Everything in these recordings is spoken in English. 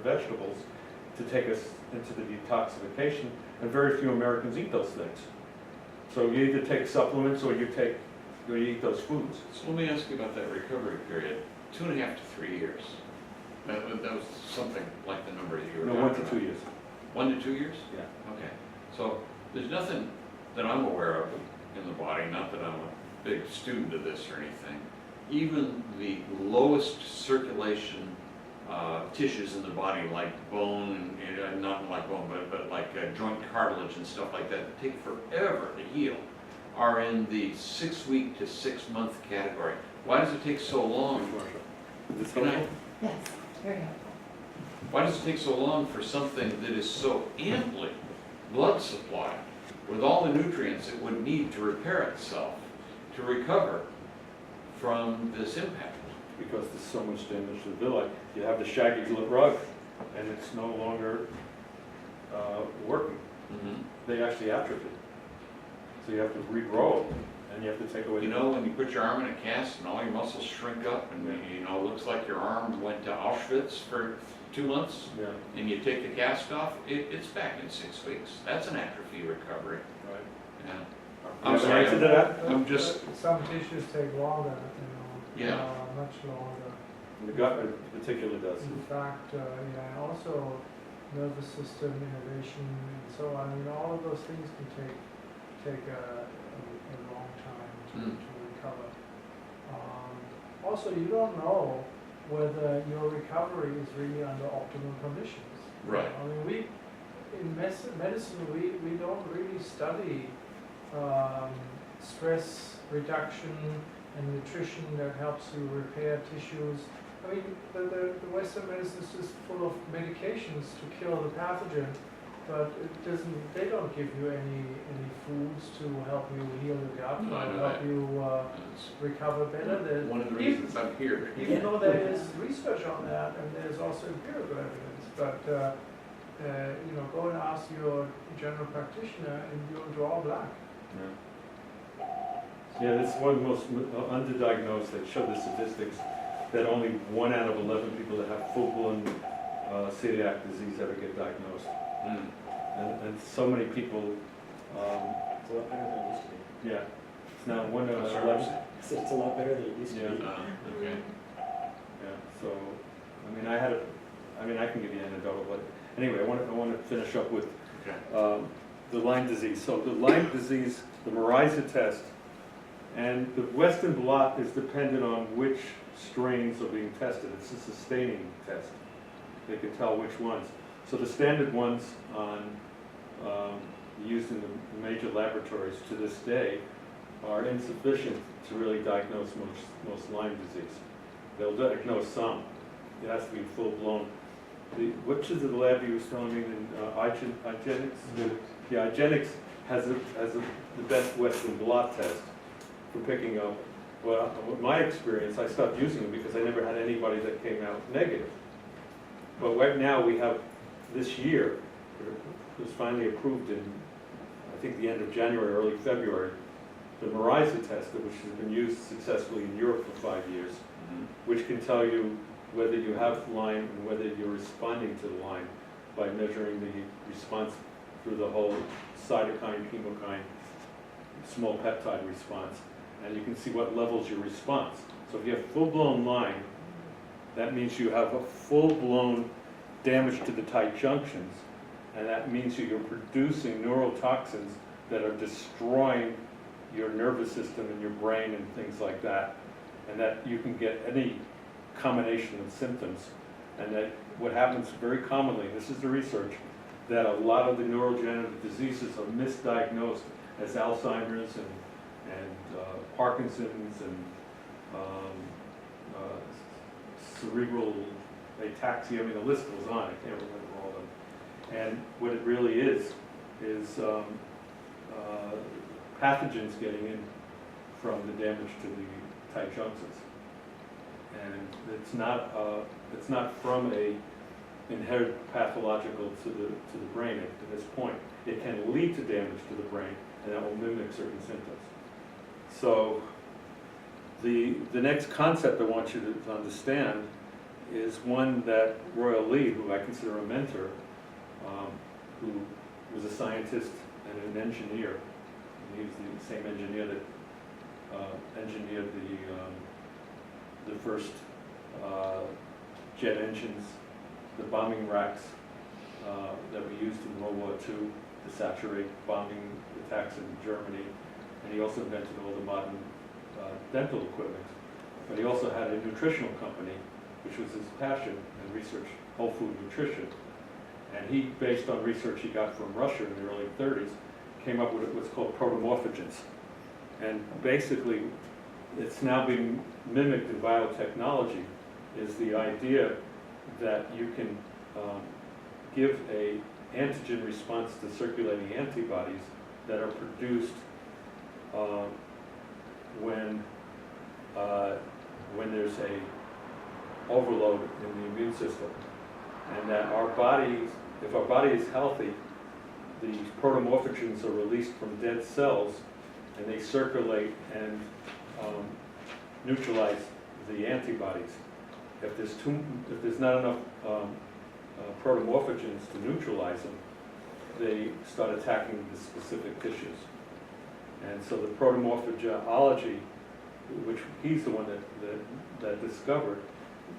vegetables to take us into the detoxification, and very few Americans eat those things. So you either take supplements or you eat those foods. So let me ask you about that recovery period, 2.5 to 3 years. That was something like the number that you were No, talking 1 to 2 about. years. 1 to 2 years? Yeah. Okay, so there's nothing that I'm aware of in the body, not that I'm a big student of this or anything. Even the lowest circulation tissues in the body, like bone, and not like bone, but like joint cartilage and stuff like that take forever to heal, are in the 6-week to 6-month category. Why does it take so long? Is this Can I- helpful? Yes, very helpful. Why does it take so long for something that is so amply blood supplied with all the nutrients it would need to repair itself, to recover from this impact? Because there's so much damage to the villi. You have the shaggy rug, and it's no longer working. They actually atrophy. So you have to regrow it, and you have to take away. You know, when you put your arm in a cast and all your muscles shrink up and, you know, it looks like your arm went to Auschwitz for 2 months, Yeah, and you take the cast off, it's back in 6 weeks. That's an atrophy recovery. right. Yeah. You I'm have an sorry, answer to that? I'm just- Some tissues take longer, Yeah. much longer. The gut in particular does. In fact, and also nervous system innervation and so on. I mean, all of those things can take a long time to recover. Also, you don't know whether your recovery is really under optimal conditions. Right. I mean, in medicine, we don't really study stress reduction and nutrition that helps you repair tissues. I mean, the Western medicine is just full of medications to kill the pathogen, but they don't give you any foods to help you heal your gut No, I or know help that. you That's recover better. one of the reasons I'm here. Even though there is research on that, and there's also empirical evidence, but go and ask your general practitioner, and you'll draw blank. Yeah, this is one of the most underdiagnosed. They show the statistics that only 1 out of 11 people that have full-blown celiac disease ever get diagnosed. And so many people, It's a lot better than it used to be. yeah, it's now 1 out of Sorry, 11. I said it's a lot better than it used to Yeah. be. Okay. Yeah, so, I mean, I can give you an anecdote, but anyway, I want to finish up with Okay. the Lyme disease. So the Lyme disease, the Mirisa test, and the Western blot is dependent on which strains are being tested. It's a sustaining test. They can tell which ones. So the standard ones used in the major laboratories to this day are insufficient to really diagnose most Lyme disease. They'll diagnose some. It has to be full-blown. Which is the lab you was telling me, IGeneX? Yeah, IGeneX has the best Western blot test for picking up. Well, with my experience, I stopped using it because I never had anybody that came out negative. But right now we have, this year, it was finally approved in, I think, the end of January, early February, the Mirisa test, which has been used successfully in Europe for 5 years, which can tell you whether you have Lyme and whether you're responding to the Lyme by measuring the response through the whole cytokine, chemokine, small peptide response. And you can see what levels your response. So if you have full-blown Lyme, that means you have a full-blown damage to the tight junctions, and that means you're producing neurotoxins that are destroying your nervous system and your brain and things like that, and that you can get any combination of symptoms. And that what happens very commonly, this is the research, that a lot of the neurodegenerative diseases are misdiagnosed as Alzheimer's and Parkinson's and cerebral ataxia. I mean, the list goes on. I can't remember all of them. And what it really is pathogens getting in from the damage to the tight junctions. And it's not from a inherited pathological to the brain at this point. It can lead to damage to the brain, and that will mimic certain symptoms. So the next concept I want you to understand is one that Royal Lee, who I consider a mentor, who was a scientist and an engineer. And he was the same engineer that engineered the first jet engines, the bombing racks that we used in World War II to saturate bombing attacks in Germany. And he also invented all the modern dental equipment. But he also had a nutritional company, which was his passion and research, whole food nutrition. And he, based on research he got from Russia in the early 30s, came up with what's called protomorphogens. And basically, it's now being mimicked in biotechnology, is the idea that you can give a antigen response to circulating antibodies that are produced when there's a overload in the immune system. And that our bodies, if our body is healthy, these protomorphogens are released from dead cells and they circulate and neutralize the antibodies. If there's not enough protomorphogens to neutralize them, they start attacking the specific tissues. And so the protomorphogeology, which he's the one that discovered,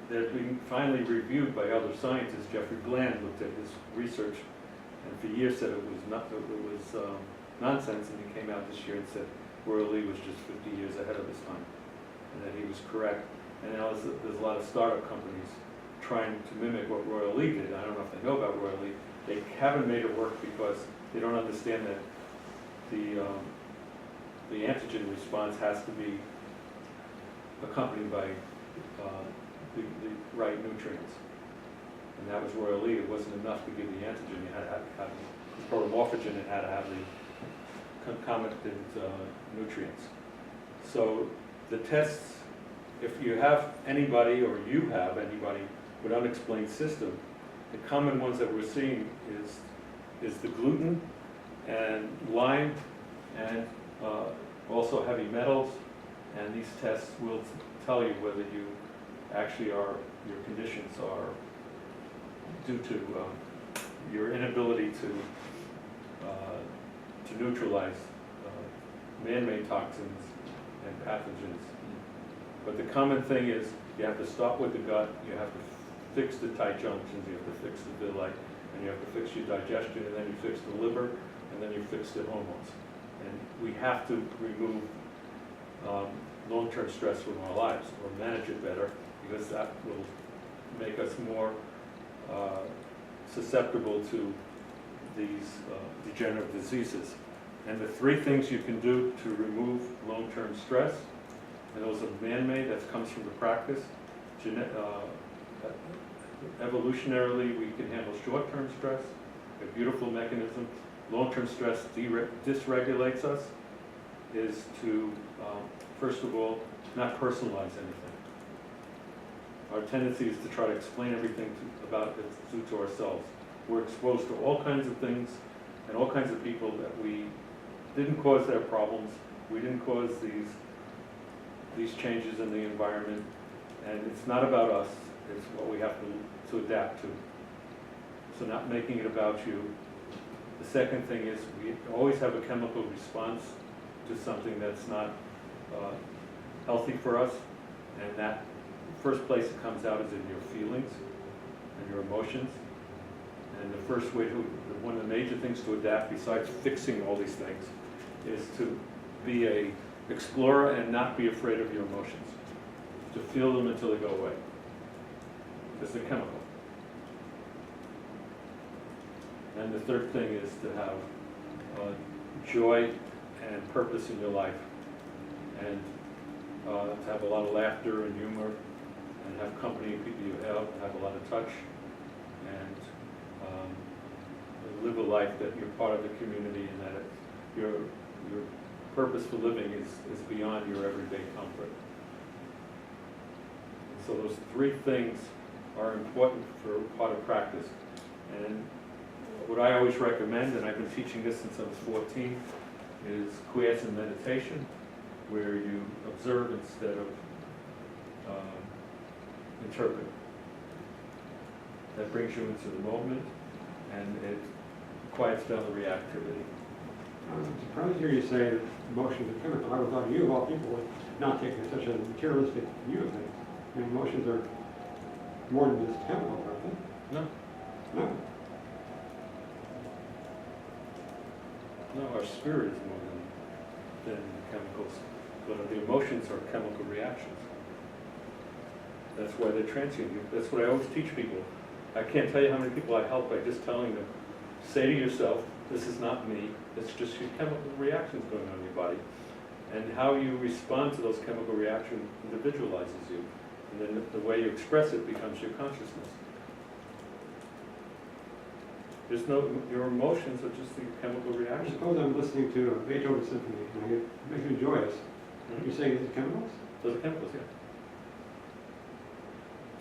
that been finally reviewed by other scientists. Jeffrey Bland looked at his research and for years said it was nonsense, and he came out this year and said Royal Lee was just 50 years ahead of his time, and that he was correct. And now there's a lot of startup companies trying to mimic what Royal Lee did. I don't know if they know about Royal Lee. They haven't made it work because they don't understand that the antigen response has to be accompanied by the right nutrients. And that was Royal Lee. It wasn't enough to give the antigen. You had to have the protomorphogen, it had to have the concomitant nutrients. So the tests, if you have anybody or you have anybody with unexplained system, the common ones that we're seeing is the gluten and lime and also heavy metals, and these tests will tell you whether you actually your conditions are due to your inability to neutralize man-made toxins and pathogens. But the common thing is you have to start with the gut, you have to fix the tight junctions, you have to fix the villi, and you have to fix your digestion, and then you fix the liver, and then you fix the hormones. And we have to remove long-term stress from our lives, or manage it better, because that will make us more susceptible to these degenerative diseases. And the three things you can do to remove long-term stress, and those are man-made, that comes from the practice. Evolutionarily, we can handle short-term stress, a beautiful mechanism. Long-term stress dysregulates us, is to, first of all, not personalize anything. Our tendency is to try to explain everything about it to ourselves. We're exposed to all kinds of things and all kinds of people that we didn't cause their problems. We didn't cause these changes in the environment, and it's not about us. It's what we have to adapt to. So not making it about you. The second thing is we always have a chemical response to something that's not healthy for us, and that first place it comes out is in your feelings and your emotions. And the first way one of the major things to adapt, besides fixing all these things, is to be a explorer and not be afraid of your emotions. To feel them until they go away. Because they're chemical. And the third thing is to have joy and purpose in your life. And to have a lot of laughter and humor, and have company of people you have a lot of touch, and live a life that you're part of the community, and that your purpose for living is beyond your everyday comfort. So those three things are important for part of practice. And what I always recommend, and I've been teaching this since I was 14, is quiescent meditation, where you observe instead of interpret. that brings you into the moment, and it quiets down the reactivity. I'm surprised to hear you say that emotions are chemical. I would thought you, of all people, would not take such a materialistic view of things. I mean, emotions are more than just chemical, aren't they? No, No. no, our spirit is more than chemicals, but the emotions are chemical reactions. That's why they're transient. That's what I always teach people. I can't tell you how many people I help by just telling them, say to yourself, this is not me, it's just your chemical reactions going on in your body. And how you respond to those chemical reactions individualizes you. And then the way you express it becomes your consciousness. There's no, your emotions are just the chemical I reactions. suppose I'm listening to a Beethoven symphony, and it makes me joyous. Mhm. You're saying it's chemicals? Those are chemicals, yeah.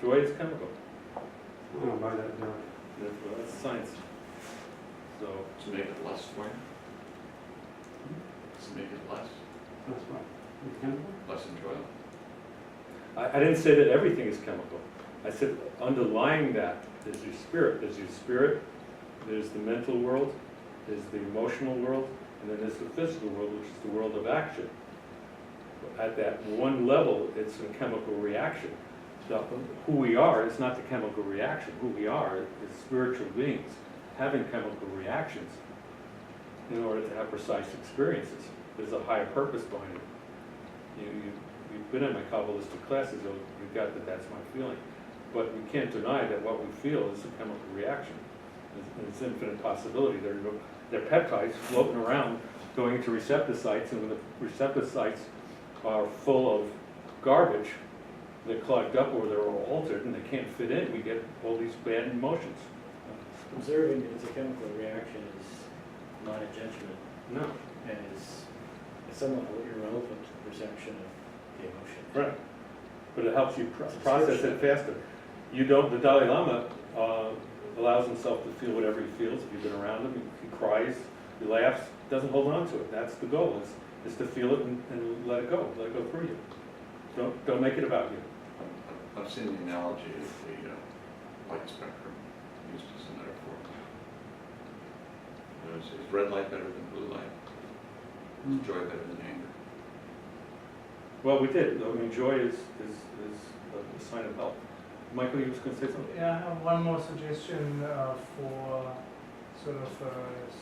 Joy is chemical. I don't buy that. No. That's science. So, To make it less for you? To make it less That's what. It's chemical? enjoyable? I didn't say that everything is chemical. I said underlying that is your spirit. There's your spirit, there's the mental world, there's the emotional world, and then there's the physical world, which is the world of action. At that one level, it's a chemical reaction. So who we are is not the chemical reaction. Who we are is spiritual beings having chemical reactions in order to have precise experiences. There's a higher purpose behind it. You've been in my Kabbalistic classes, so you got that that's my feeling. But we can't deny that what we feel is a chemical reaction. It's infinite possibility. There are peptides floating around going into receptor sites, and when the receptor sites are full of garbage, they're clogged up or they're all altered and they can't fit in, we get all these bad emotions. Observing that it's a chemical reaction is not a judgment No. and is somewhat irrelevant to the perception of the emotion. Right. But it helps you process it faster. You don't, the Dalai Lama allows himself to feel whatever he feels. If you've been around him, he cries, he laughs, doesn't hold on to it. That's the goal, is to feel it and let it go through you. Don't make it about you. I've seen the analogy of the light spectrum used as a metaphor. Is red light better than blue light? Is joy better than anger? Well, we did. I mean, joy is a sign of health. Michael, you was going to say something? Yeah, I have one more suggestion for sort of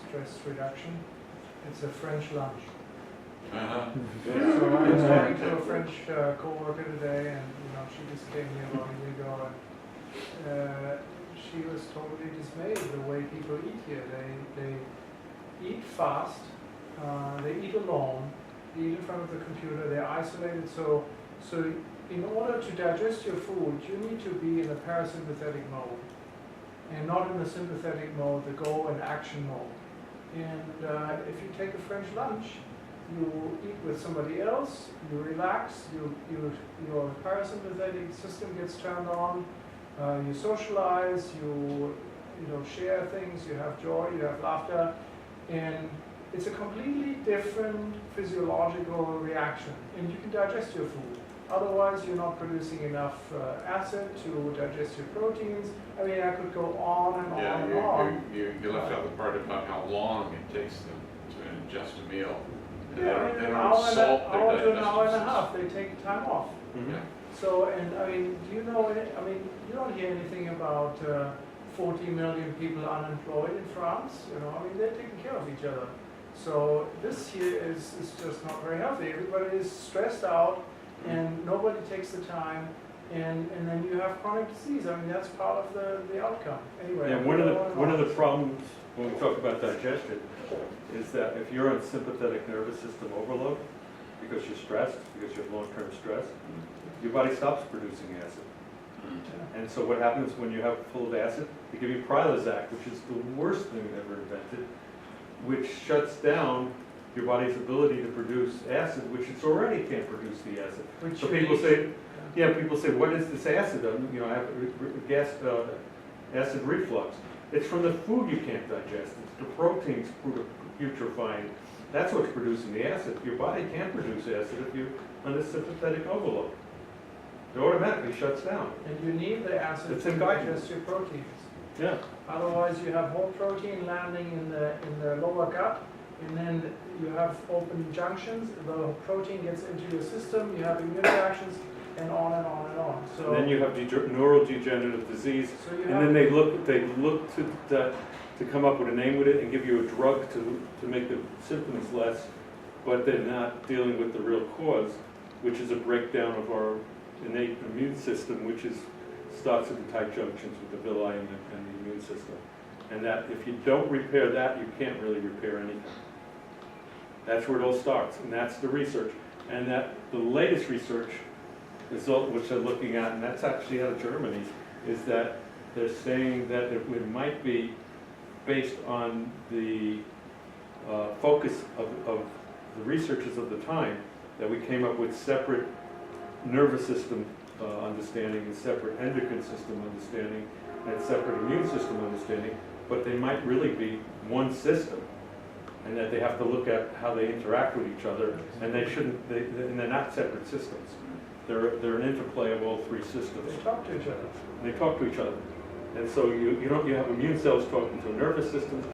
stress reduction. It's a French lunch. Uh-huh. So I was talking to a French co-worker today, and she just came here about a year ago, and she was totally dismayed the way people eat here. They eat fast, they eat alone, they eat in front of the computer, they're isolated. So in order to digest your food, you need to be in a parasympathetic mode, and not in the sympathetic mode, the go and action mode. And if you take a French lunch, you eat with somebody else, you relax, your parasympathetic system gets turned on, you socialize, you share things, you have joy, you have laughter, and it's a completely different physiological reaction, and you can digest your food. Otherwise, you're not producing enough acid to digest your proteins. I mean, I could go on and on and on. You left out the part about how long it takes them to ingest a meal. Yeah, They an don't hour salt their to an digestive hour and a system. half, they take time off. Mhm. Yeah. So, and I mean, do you know, I mean, you don't hear anything about 40 million people unemployed in France, I mean, they're taking care of each other. So this here is just not very healthy. Everybody is stressed out and nobody takes the time, and then you have chronic disease. I mean, that's part of the outcome. Anyway. Yeah, one of the problems when we talk about digestion is that if you're on sympathetic nervous system overload, because you're stressed, because you have long-term stress, your body stops producing acid. And so what happens when you have full of acid? They give you Prilosec, which is the worst thing ever invented, which shuts down your body's ability to produce acid, which it already can't produce the acid. Which So you people eat. say, people say, what is this acid? I have acid reflux. It's from the food you can't digest. It's the proteins putrefying. That's what's producing the acid. Your body can't produce acid if you're under sympathetic overload. It automatically shuts down. And you need the acid It's to in guidance. digest your proteins. Yeah, Otherwise, you have whole protein landing in the lower gut, and then you have open junctions, the protein gets into your system, you have immune reactions, and on and on and on. So, and then you have neurodegenerative disease, so you and have, then they look to come up with a name with it and give you a drug to make the symptoms less, but they're not dealing with the real cause, which is a breakdown of our innate immune system, which starts at the tight junctions with the villi and the immune system. And that if you don't repair that, you can't really repair anything. That's where it all starts, and that's the research. And that the latest research result, which they're looking at, and that's actually out of Germany, is that they're saying that it might be based on the focus of the researchers of the time, that we came up with separate nervous system understanding and separate endocrine system understanding and separate immune system understanding, but they might really be one system, and that they have to look at how they interact with each other, and and they're not separate systems. They're an interplay of all three systems. they talk to each other. And they talk to each other. And so you have immune cells talking to a nervous system,